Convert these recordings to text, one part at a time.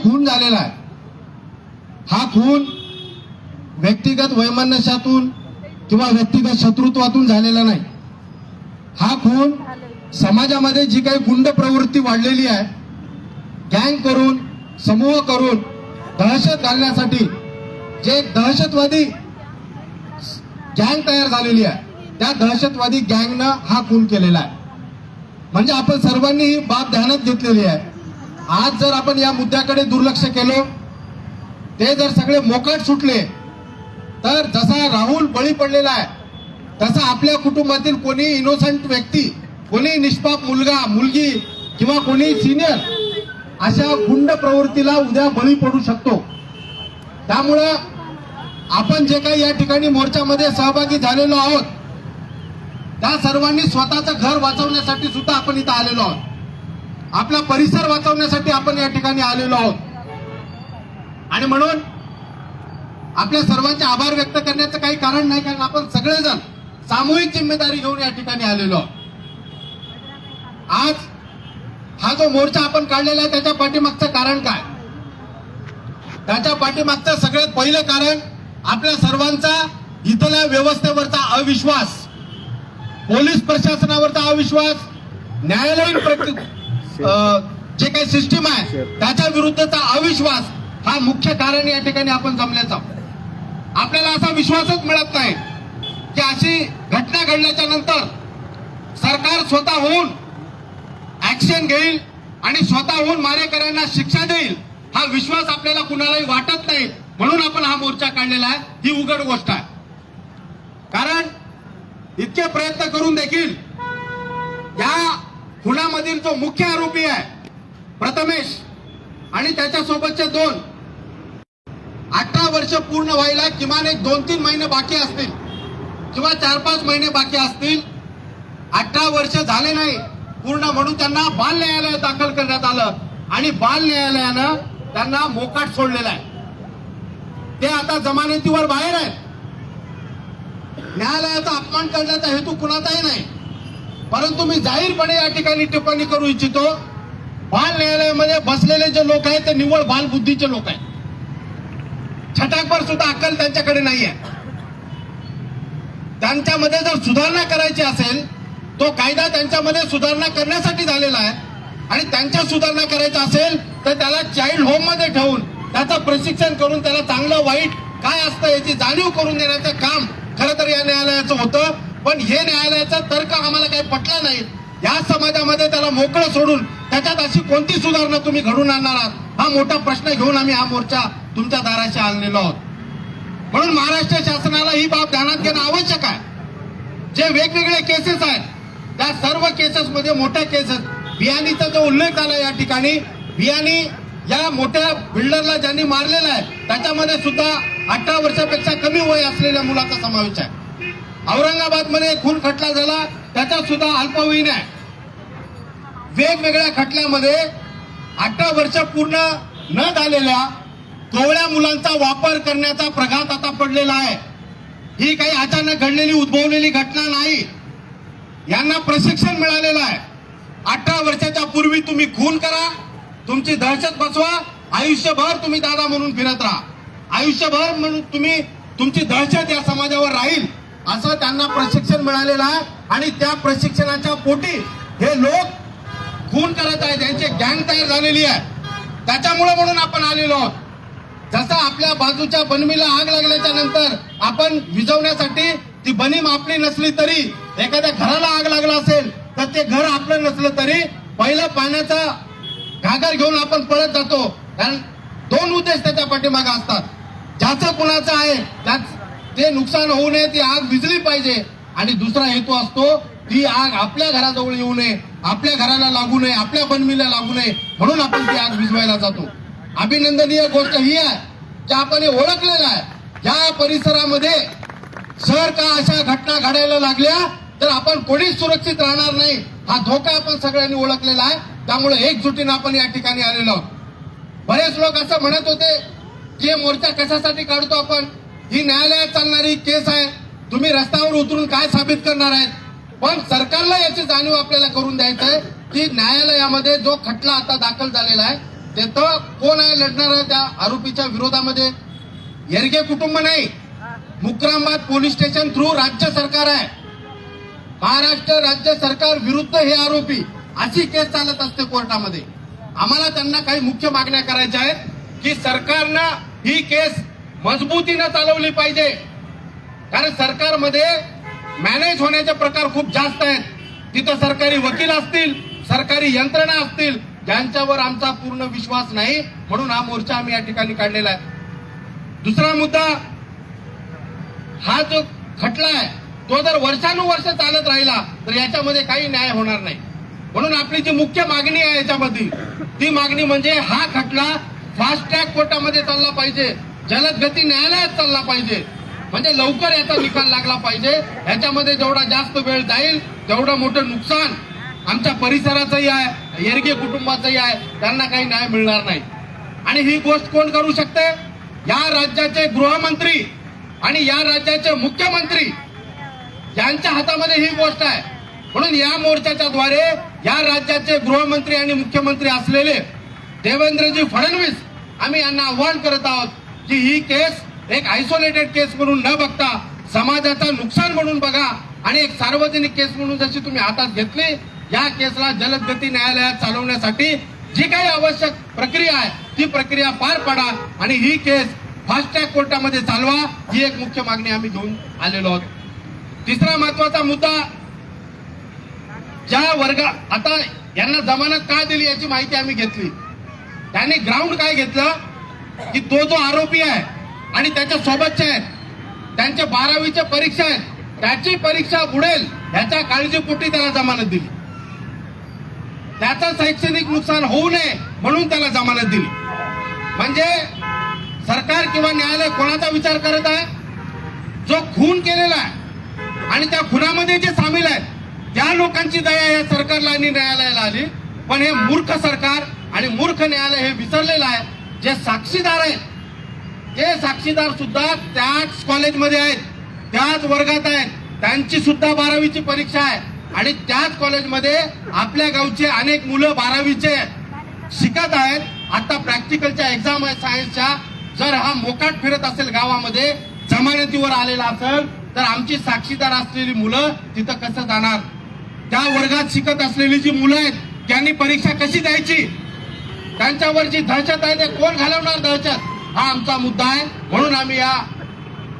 खून झालेला आहे, हा खून व्यक्तिगत वैमनस्यातून किंवा व्यक्तिगत शत्रुत्वातून झालेला नाही. हा खून समाजामध्ये जी काही गुंड प्रवृत्ती वाढलेली आहे, गँग करून समूह करून दहशत घालण्यासाठी जे दहशतवादी गँग तयार झालेली आहे, त्या दहशतवादी गँगनं हा खून केलेला आहे. म्हणजे आपण सर्वांनी ही बाब ध्यानात घेतलेली आहे. आज जर आपण या मुद्द्याकडे दुर्लक्ष केलं, ते जर सगळे मोकाट सुटले, तर जसा राहुल बळी पडलेला आहे तसा आपल्या कुटुंबातील कोणी इनोसंट व्यक्ती, कोणी निष्पाप मुलगा मुलगी किंवा कोणी सिनियर अशा गुंड प्रवृत्तीला उद्या बळी पडू शकतो. त्यामुळं आपण जे काही या ठिकाणी मोर्चामध्ये सहभागी झालेलो आहोत, त्या सर्वांनी स्वतःचं घर वाचवण्यासाठी सुद्धा आपण इथं आलेलो आहोत. आपला परिसर वाचवण्यासाठी आपण या ठिकाणी आलेलो आहोत. आणि म्हणून आपल्या सर्वांचे आभार व्यक्त करण्याचं काही कारण नाही, कारण आपण सगळेजण सामूहिक जिम्मेदारी घेऊन या ठिकाणी आलेलो आहोत. आज हा जो मोर्चा आपण काढलेला आहे त्याच्या पाठीमागचं कारण काय? त्याच्या पाठीमागचं सगळ्यात पहिलं कारण आपल्या सर्वांचा इथल्या व्यवस्थेवरचा अविश्वास, पोलीस प्रशासनावरचा अविश्वास, न्यायालयीन जे काही सिस्टीम आहे त्याच्या विरुद्धचा अविश्वास, हा मुख्य कारण या ठिकाणी आपण जमल्याचा. आपल्याला असा विश्वासच मिळत नाही की अशी घटना घडल्याच्या नंतर सरकार स्वतःहून ऍक्शन घेईल आणि स्वतःहून मारेकऱ्यांना शिक्षा देईल, हा विश्वास आपल्याला कुणालाही वाटत नाही. म्हणून आपण हा मोर्चा काढलेला आहे. ही उघड गोष्ट आहे. कारण इतके प्रयत्न करून देखील या खुनामधील जो मुख्य आरोपी आहे प्रथमेश आणि त्याच्यासोबतचे 18 वर्ष पूर्ण व्हायला किमान एक 2-3 महिने बाकी असतील किंवा 4-5 महिने बाकी असतील. 18 वर्ष झाले नाही पूर्ण म्हणून त्यांना बाल न्यायालयात दाखल करण्यात आलं आणि बाल न्यायालयानं त्यांना मोकाट सोडलेला आहे. ते आता जमानतीवर बाहेर आहेत. न्यायालयाचा अपमान करण्याचा हेतू कुणाचाही नाही, परंतु मी जाहीरपणे या ठिकाणी टिप्पणी करू इच्छितो, बाल न्यायालयामध्ये बसलेले जे लोक आहेत ते निव्वळ बालबुद्धीचे लोक आहेत. छटाकभर सुद्धा अक्कल त्यांच्याकडे नाही आहे. त्यांच्यामध्ये जर सुधारणा करायची असेल, तो कायदा त्यांच्यामध्ये सुधारणा करण्यासाठी झालेला आहे आणि त्यांच्या सुधारणा करायचं असेल तर त्याला चाइल्ड होम मध्ये ठेवून त्याचं प्रशिक्षण करून त्याला चांगलं वाईट काय असतं याची जाणीव करून देण्याचं काम खरं तर या न्यायालयाचं होतं. पण हे न्यायालयाचा तर्क आम्हाला काही पटला नाही. या समाजामध्ये त्याला मोकळं सोडून त्याच्यात अशी कोणती सुधारणा तुम्ही घडून आणणार आहात, हा मोठा प्रश्न घेऊन आम्ही हा मोर्चा तुमच्या दाराशी आणलेलो आहोत. म्हणून महाराष्ट्र शासनाला ही बाब ध्यानात घेणं आवश्यक आहे. जे वेगवेगळे केसेस आहेत त्या सर्व केसेसमध्ये मोठ्या केसेस, बियाणीचा जो उल्लेख झाला या ठिकाणी, बियाणी या मोठ्या बिल्डरला ज्यांनी मारलेला आहे त्याच्यामध्ये सुद्धा 18 वर्षापेक्षा कमी वय असलेल्या मुलाचा समावेश आहे. औरंगाबादमध्ये खून खटला झाला त्याच्यात सुद्धा अल्पवयीन आहे. वेगवेगळ्या खटल्यामध्ये 18 वर्ष पूर्ण न झालेल्या कोवळ्या मुलांचा वापर करण्याचा प्रघात आता पडलेला आहे. ही काही अचानक घडलेली उद्भवलेली घटना नाही. यांना प्रशिक्षण मिळालेलं आहे. 18 वर्षाच्या पूर्वी तुम्ही खून करा, तुमची दहशत बसवा, आयुष्यभर तुम्ही दादा म्हणून फिरत राहा, आयुष्यभर म्हणून तुमची दहशत या समाजावर राहील, असं त्यांना प्रशिक्षण मिळालेलं आहे. आणि त्या प्रशिक्षणाच्या पोटी हे लोक खून करत आहेत, त्यांची गँग तयार झालेली आहे. त्याच्यामुळे म्हणून आपण आलेलो आहोत. जसं आपल्या बाजूच्या बनमीला आग लागल्याच्या नंतर आपण विझवण्यासाठी ती बनीम आपली नसली तरी, एखाद्या घराला आग लागला असेल तर ते घर आपलं नसलं तरी पहिलं पाण्याचा घागर घेऊन आपण पळत जातो. कारण 2 उद्देश त्याच्या पाठीमागे असतात. ज्याचं कुणाचं आहे ते नुकसान होऊ नये, ती आग विझली पाहिजे. आणि दुसरा हेतू असतो ती आग आपल्या घराजवळ येऊ नये, आपल्या घराला लागू नये, आपल्या बनमीला लागू नये, म्हणून आपण ती आग विझवायला जातो. अभिनंदनीय गोष्ट ही आहे की आपण हे ओळखलेलं आहे. या परिसरामध्ये जर का अशा घटना घडायला लागल्या तर आपण कोणीच सुरक्षित राहणार नाही, हा धोका आपण सगळ्यांनी ओळखलेला आहे. त्यामुळे एकजुटीने आपण या ठिकाणी आलेलो आहोत. बरेच लोक असं म्हणत होते की हे मोर्चा कशासाठी काढतो आपण, ही न्यायालयात चालणारी केस आहे, तुम्ही रस्त्यावर उतरून काय साबित करणार आहेत. पण सरकारला याची जाणीव आपल्याला करून द्यायचं आहे की न्यायालयामध्ये जो खटला आता दाखल झालेला आहे ते तर कोण आहे लढणार त्या आरोपीच्या विरोधामध्ये? येरगे कुटुंब नाही, मुक्रांबाद पोलीस स्टेशन थ्रू राज्य सरकार आहे. महाराष्ट्र राज्य सरकार विरुद्ध हे आरोपी, अशी केस चालत असते कोर्टामध्ये. आम्हाला त्यांना काही मुख्य मागण्या करायच्या आहेत की सरकारनं ही केस मजबूतीनं चालवली पाहिजे. कारण सरकारमध्ये मॅनेज होण्याचे प्रकार खूप जास्त आहेत. तिथं सरकारी वकील असतील, सरकारी यंत्रणा असतील, ज्यांच्यावर आमचा पूर्ण विश्वास नाही, म्हणून हा मोर्चा आम्ही या ठिकाणी काढलेला आहे. दुसरा मुद्दा, हा जो खटला आहे तो जर वर्षानुवर्ष चालत राहिला तर याच्यामध्ये काही न्याय होणार नाही. म्हणून आपली जी मुख्य मागणी आहे याच्यामध्ये, ती मागणी म्हणजे हा खटला फास्ट ट्रॅक कोर्टामध्ये चालला पाहिजे, जलद गती न्यायालयात चालला पाहिजे, म्हणजे लवकर याचा निकाल लागला पाहिजे. याच्यामध्ये जेवढा जास्त वेळ जाईल तेवढं मोठं नुकसान आमच्या परिसराचंही आहे, येरगे कुटुंबाचंही आहे, त्यांना काही न्याय मिळणार नाही. आणि ही गोष्ट कोण करू शकते? या राज्याचे गृहमंत्री आणि या राज्याचे मुख्यमंत्री यांच्या हातामध्ये ही गोष्ट आहे. म्हणून या मोर्चाच्या द्वारे या राज्याचे गृहमंत्री आणि मुख्यमंत्री असलेले देवेंद्रजी फडणवीस, आम्ही यांना आव्हान करत आहोत की ही केस एक आयसोलेटेड केस म्हणून न बघता समाजाचं नुकसान म्हणून बघा आणि एक सार्वजनिक केस म्हणून जशी तुम्ही हातात घेतली, या केसला जलद गती न्यायालयात चालवण्यासाठी जी काही आवश्यक प्रक्रिया आहे ती प्रक्रिया पार पाडा आणि ही केस फास्ट ट्रॅक कोर्टामध्ये चालवा, ही एक मुख्य मागणी आम्ही घेऊन आलेलो आहोत. तिसरा महत्वाचा मुद्दा, ज्या वर्गात आता यांना जमानत का दिली याची माहिती आम्ही घेतली. त्यांनी ग्राउंड काय घेतलं की तो जो आरोपी आहे आणि त्याच्या सोबतचे आहेत, त्यांच्या 12वीच्या परीक्षा आहेत, त्याची परीक्षा बुडेल याच्या काळजीपोटी त्याला जमानत दिली. त्याचं शैक्षणिक नुकसान होऊ नये म्हणून त्याला जमानत दिली. म्हणजे सरकार किंवा न्यायालय कोणाचा विचार करत आहे? जो खून केलेला आहे आणि त्या खुनामध्ये जे सामील आहेत त्या लोकांची दया या सरकारला आणि न्यायालयाला आली. पण हे मूर्ख सरकार आणि मूर्ख न्यायालय हे विसरलेलं आहे. जे साक्षीदार आहेत ते साक्षीदार सुद्धा त्याच कॉलेजमध्ये आहेत, त्याच वर्गात आहेत, त्यांची सुद्धा 12वीची परीक्षा आहे आणि त्याच कॉलेजमध्ये आपल्या गावचे अनेक मुलं 12वीचे शिकत आहेत. आता प्रॅक्टिकलच्या एक्झाम आहे सायन्सच्या. जर हा मोकाट फिरत असेल गावामध्ये, जमानतीवर आलेला असेल, तर आमची साक्षीदार असलेली मुलं तिथं कसं जाणार? त्या वर्गात शिकत असलेली जी मुलं आहेत त्यांनी परीक्षा कशी द्यायची? त्यांच्यावर जी दहशत आहे ते कोण घालवणार दहशत? हा आमचा मुद्दा आहे. म्हणून आम्ही या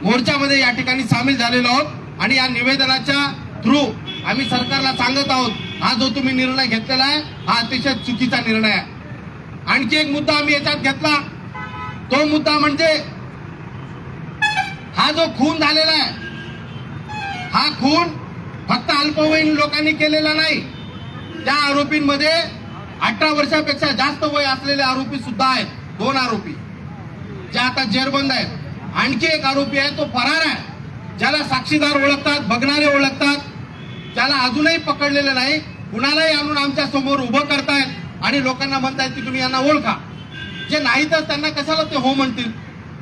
मोर्चामध्ये या ठिकाणी सामील झालेलो आहोत आणि या निवेदनाच्या थ्रू आम्ही सरकारला सांगत आहोत, हा जो तुम्ही निर्णय घेतलेला आहे हा अतिशय चुकीचा निर्णय आहे. आणखी एक मुद्दा आम्ही याच्यात घेतला, तो मुद्दा म्हणजे हा जो खून झालेला आहे, हा खून फक्त अल्पवयीन लोकांनी केलेला नाही. त्या आरोपींमध्ये 18 वर्षापेक्षा जास्त वय असलेले आरोपी सुद्धा आहेत. 2 आरोपी जे आता जेरबंद आहेत. आणखी एक आरोपी आहे तो फरार आहे, ज्याला साक्षीदार ओळखतात, बघणारे ओळखतात, त्याला अजूनही पकडलेलं नाही. कुणालाही आणून आमच्या समोर उभं करतायत आणि लोकांना म्हणतायत की तुम्ही यांना ओळखा. जे नाहीतच त्यांना कशाला ते हो म्हणतील?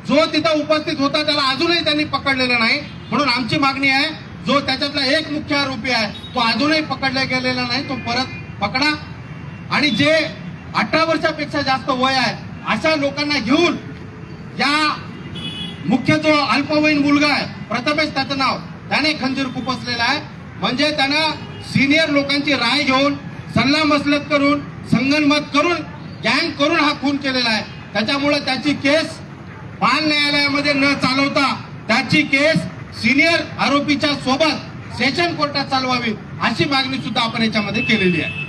जो तिथं उपस्थित होता त्याला अजूनही त्यांनी पकडलेलं नाही. म्हणून आमची मागणी आहे, जो त्याच्यातला एक मुख्य आरोपी आहे तो अजूनही पकडला गेलेला नाही, तो परत पकडा. आणि जे 18 वर्षापेक्षा जास्त वय आहे अशा लोकांना घेऊन या मुख्य जो अल्पवयीन मुलगा आहे प्रथमेश त्याचं नाव, त्याने खंजीर खुपसलेला आहे. म्हणजे त्यानं सिनियर लोकांची राय घेऊन, सल्ला मसलत करून, संगनमत करून, गँग करून हा खून केलेला आहे. त्याच्यामुळे त्याची केस बाल न्यायालयामध्ये न चालवता त्याची केस सिनियर आरोपीच्या सोबत सेशन कोर्टात चालवावी, अशी मागणी सुद्धा आपण याच्यामध्ये केलेली आहे.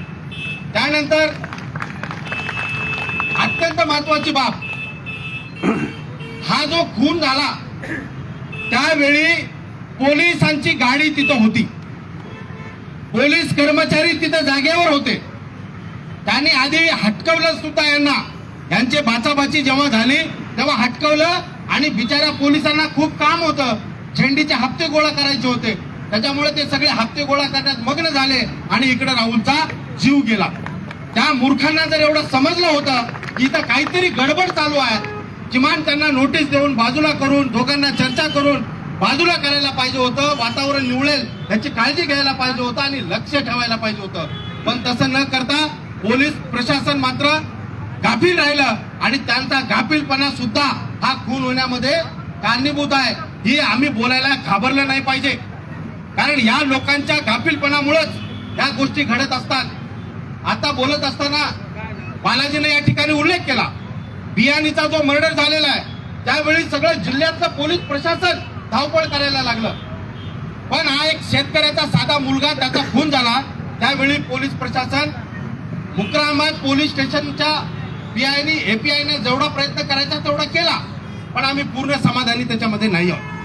त्यानंतर अत्यंत महत्वाची बाब, हा जो खून झाला त्यावेळी पोलिसांची गाडी तिथं होती, पोलीस कर्मचारी तिथं जागेवर होते. त्यांनी आधी हटकवलं सुद्धा यांना. यांचे बाचाबाची जेव्हा झाली तेव्हा हटकवलं आणि बिचाऱ्या पोलिसांना खूप काम होतं, झेंडीचे हप्ते गोळा करायचे होते. त्याच्यामुळे ते सगळे हप्ते गोळा करण्यात मग्न झाले आणि इकडे राहुलचा जीव गेला. त्या मूर्खांना जर एवढं समजलं होतं की इथं काहीतरी गडबड चालू आहे, किमान त्यांना नोटीस देऊन बाजूला करून, दोघांना चर्चा करून बाजूला करायला पाहिजे होतं. वातावरण निवळेल याची काळजी घ्यायला पाहिजे होतं आणि लक्ष ठेवायला पाहिजे होतं. पण तसं न करता पोलीस प्रशासन मात्र गाफील राहिलं आणि त्यांचा गाफीलपणा सुद्धा हा खून होण्यामध्ये कारणीभूत आहे. ही आम्ही बोलायला घाबरलं नाही पाहिजे, कारण या लोकांच्या गाफीलपणामुळेच या गोष्टी घडत असतात. आता बोलत असताना बालाजीने या ठिकाणी उल्लेख केला, बियाणीचा जो मर्डर झालेला आहे त्यावेळी सगळं जिल्ह्यातलं पोलीस प्रशासन धावपळ करायला लागलं. पण हा एक शेतकऱ्याचा साधा मुलगा, त्याचा खून झाला त्यावेळी पोलीस प्रशासन मुक्रामाबाद पोलीस स्टेशनच्या पीआयने एपीआयने जेवढा प्रयत्न करायचा तेवढा केला, पण आम्ही पूर्ण समाधानी त्याच्यामध्ये नाही आहोत.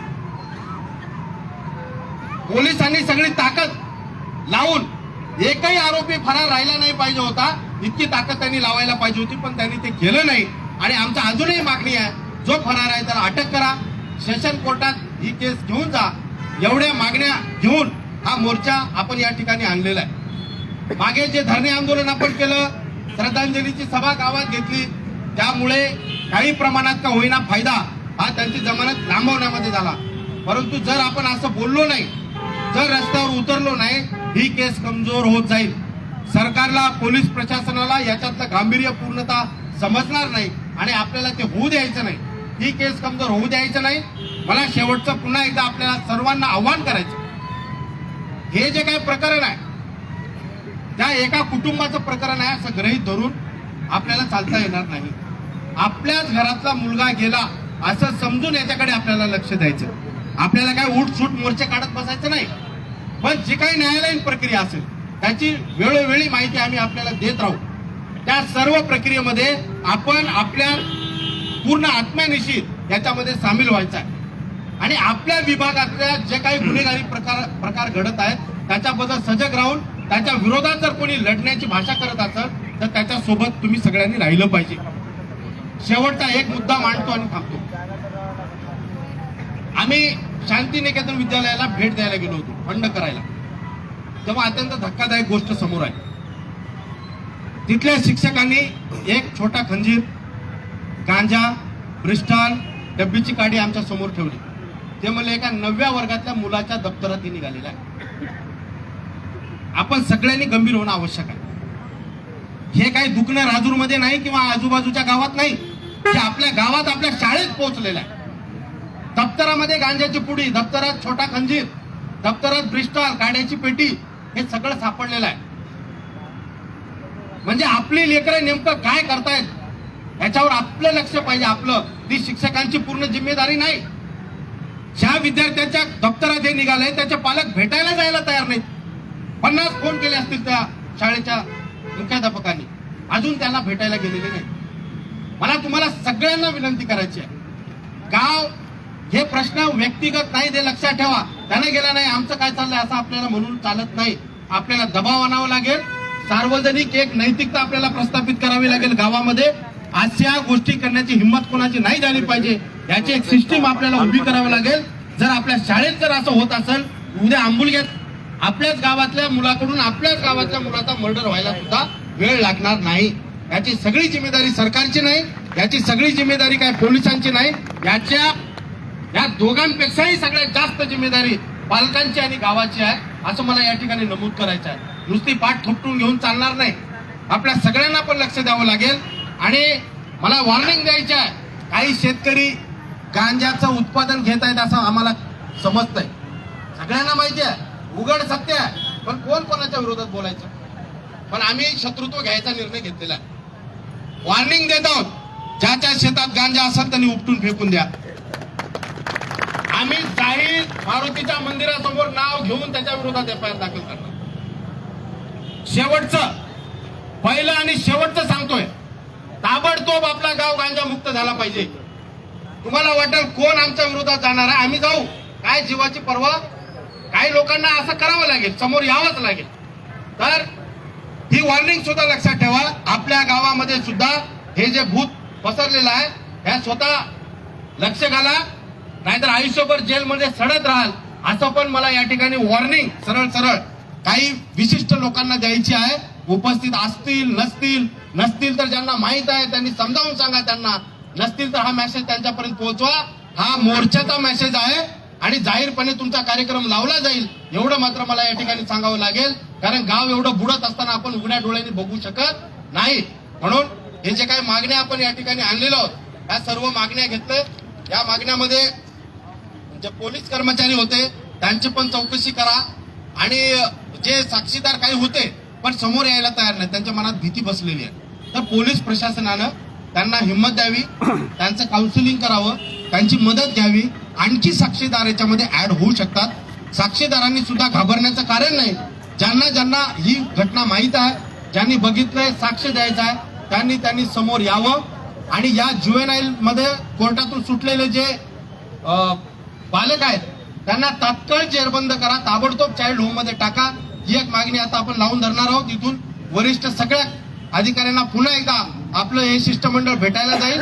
पोलिसांनी सगळी ताकद लावून एकही आरोपी फरार राहिला नाही पाहिजे होता, इतकी ताकद त्यांनी लावायला पाहिजे होती, पण त्यांनी ते केलं नाही. आणि आमची अजूनही मागणी आहे, जो फरार आहे त्याला अटक करा, सेशन कोर्टात ही केस घेऊन जा. एवढ्या मागण्या घेऊन हा मोर्चा आपण या ठिकाणी आणलेला आहे. मागे जे धरणे आंदोलन आपण केलं, श्रद्धांजलीची सभा गावात घेतली, त्यामुळे काही प्रमाणात का होईना फायदा हा त्यांची जमानत लांबवण्यामध्ये झाला. परंतु जर आपण असं बोललो नाही, जर रस्त्यावर उतरलो नाही, ही केस कमजोर होत जाईल. सरकारला, पोलीस प्रशासनाला याच्यातलं गांभीर्य पूर्णतः समजणार नाही आणि आपल्याला ते होऊ द्यायचं नाही. ही केस कमजोर होऊ द्यायचं नाही. मला शेवटचं पुन्हा एकदा आपल्याला सर्वांना आव्हान करायचं, हे जे काही प्रकरण आहे त्या एका कुटुंबाचं प्रकरण आहे असं गृहीत धरून आपल्याला चालता येणार नाही. आपल्याच घरातला मुलगा गेला असं समजून याच्याकडे आपल्याला लक्ष द्यायचं. आपल्याला काय उठसूट मोर्चे काढत बसायचं नाही, पण जी काही न्यायालयीन प्रक्रिया असेल त्याची वेळोवेळी माहिती आम्ही आपल्याला देत राहू. त्या सर्व प्रक्रियेमध्ये आपण आपल्या पूर्ण आत्म्यानिशी याच्यामध्ये सामील व्हायचं आहे आणि आपल्या विभागातल्या जे काही गुन्हेगारी प्रकार घडत आहेत त्याच्याबद्दल सजग राहून त्याच्या विरोधात जर कोणी लढण्याची भाषा करत असेल तर त्याच्यासोबत तुम्ही सगळ्यांनी राहिलं पाहिजे. शेवटचा एक मुद्दा मांडतो आणि थांबतो. आम्ही शांतिनिकेतन विद्यालयाला भेट द्यायला गेलो होतो बंड करायला, तेव्हा अत्यंत धक्कादायक गोष्ट समोर आहे. तिथल्या शिक्षकांनी एक छोटा खंजीर, गांजा, ब्रिस्टॉल, डब्बीची काडी आमच्या समोर ठेवली. ते म्हणले एका 9व्या वर्गातल्या मुलाच्या दप्तरात निघालेला आहे. आपण सगळ्यांनी गंभीर होणं आवश्यक आहे. हे काही दुखणं राजूरमध्ये नाही किंवा आजूबाजूच्या गावात नाही, हे आपल्या गावात, आपल्या शाळेत पोहोचलेलं आहे. दप्तरामध्ये गांजाची पुडी, दप्तरात छोटा खंजीर, दप्तरात ब्रिस्टॉल, काड्याची पेटी, हे सगळं सापडलेलं आहे. म्हणजे आपली लेकरं नेमकं काय करतायत याच्यावर आपलं लक्ष पाहिजे. आपलं, ती शिक्षकांची पूर्ण जिम्मेदारी नाही. ज्या विद्यार्थ्यांच्या दप्तरात हे निघालंय त्याचे पालक भेटायला जायला तयार नाहीत. 50 फोन केले असतील त्या शाळेच्या मुख्याध्यापकांनी, अजून त्यांना भेटायला गेलेले नाही. मला तुम्हाला सगळ्यांना विनंती करायची आहे, गाव हे प्रश्न व्यक्तिगत नाही, ते लक्षात ठेवा. त्याने गेला नाही, आमचं काय चाललंय असं आपल्याला म्हणून चालत नाही. आपल्याला दबाव आणावा लागेल, सार्वजनिक एक नैतिकता आपल्याला प्रस्थापित करावी लागेल. गावामध्ये अशा गोष्टी करण्याची हिंमत कोणाची नाही झाली पाहिजे, याची एक सिस्टीम आपल्याला उभी करावी लागेल. जर आपल्या शाळेत जर असं होत असेल, उद्या आंबुलग्यात आपल्याच गावातल्या मुलाकडून आपल्याच गावातल्या मुलाचा मर्डर व्हायला सुद्धा वेळ लागणार नाही. याची सगळी जिम्मेदारी सरकारची नाही, याची सगळी जिम्मेदारी काय पोलिसांची नाही, या दोघांपेक्षाही सगळ्यात जास्त जिम्मेदारी पालकांची आणि गावाची आहे, असं मला या ठिकाणी नमूद करायचं आहे. नुसती पाठ थोपटून घेऊन चालणार नाही, आपल्या सगळ्यांना पण लक्ष द्यावं लागेल. आणि मला वॉर्निंग द्यायची आहे, काही शेतकरी गांजाचं उत्पादन घेत आहेत असं आम्हाला समजतंय, सगळ्यांना माहिती आहे, उघड सत्य आहे, पण कोण कोणाच्या विरोधात बोलायचं. पण आम्ही शत्रुत्व घ्यायचा निर्णय घेतलेला आहे. वॉर्निंग देत आहोत, ज्याच्या शेतात गांजा असेल त्यांनी उपटून फेकून द्या. आम्ही जाहीर मारुतीच्या मंदिरासमोर नाव घेऊन त्याच्या विरोधात एफआयआर दाखल करणार. शेवटचं, पहिलं आणि शेवटचं सांगतोय, ताबडतोब आपला गाव गांजा मुक्त झाला पाहिजे. तुम्हाला वाटेल कोण आमच्या विरोधात जाणार आहे, आम्ही जाऊ, काय जीवाची पर्वा. काही लोकांना असं करावं लागेल, समोर यावंच लागेल. तर ही वॉर्निंग सुद्धा लक्षात ठेवा. आपल्या गावामध्ये सुद्धा हे जे भूत पसरलेलं आहे हे स्वतः लक्ष घाला, नाहीतर आयुष्यभर जेलमध्ये सडत राहाल. असं पण मला या ठिकाणी वॉर्निंग सरळ सरळ काही विशिष्ट लोकांना द्यायची आहे. उपस्थित असतील नसतील तर ज्यांना माहित आहे त्यांनी समजावून सांगा त्यांना, नसतील तर हा मेसेज त्यांच्यापर्यंत पोहोचवा. हा मोर्चाचा मेसेज आहे आणि जाहीरपणे तुमचा कार्यक्रम लावला जाईल, एवढं मात्र मला या ठिकाणी सांगावं लागेल. कारण गाव एवढं बुडत असताना आपण उघड्या डोळ्यांनी बघू शकत नाही. म्हणून हे जे काही मागण्या आपण या ठिकाणी आणलेलो आहोत या सर्व मागण्या घेतल्या. या मागण्यामध्ये जे पोलीस कर्मचारी होते त्यांची पण चौकशी करा आणि जे साक्षीदार काही होते पण समोर यायला तयार नाही, त्यांच्या मनात भीती बसलेली आहे, तर पोलीस प्रशासनानं त्यांना हिंमत द्यावी, त्यांचं काउन्सिलिंग करावं, त्यांची मदत घ्यावी. आणखी साक्षीदार याच्यामध्ये ऍड होऊ शकतात. साक्षीदारांनी सुद्धा घाबरण्याचं कारण नाही. ज्यांना ज्यांना ही घटना माहीत आहे, ज्यांनी बघितलंय, साक्ष द्यायचं आहे, त्यांनी समोर यावं आणि या जुवेनाईल मध्ये कोर्टातून सुटलेले जे बालक आहेत त्यांना तात्काळ जेरबंद करा, ताबडतोब चाइल्ड होम मध्ये टाका. ही एक मागणी आता आपण लावून धरणार आहोत. इथून वरिष्ठ सगळ्या अधिकाऱ्यांना पुन्हा एकदा आपलं हे शिष्टमंडळ भेटायला जाईल.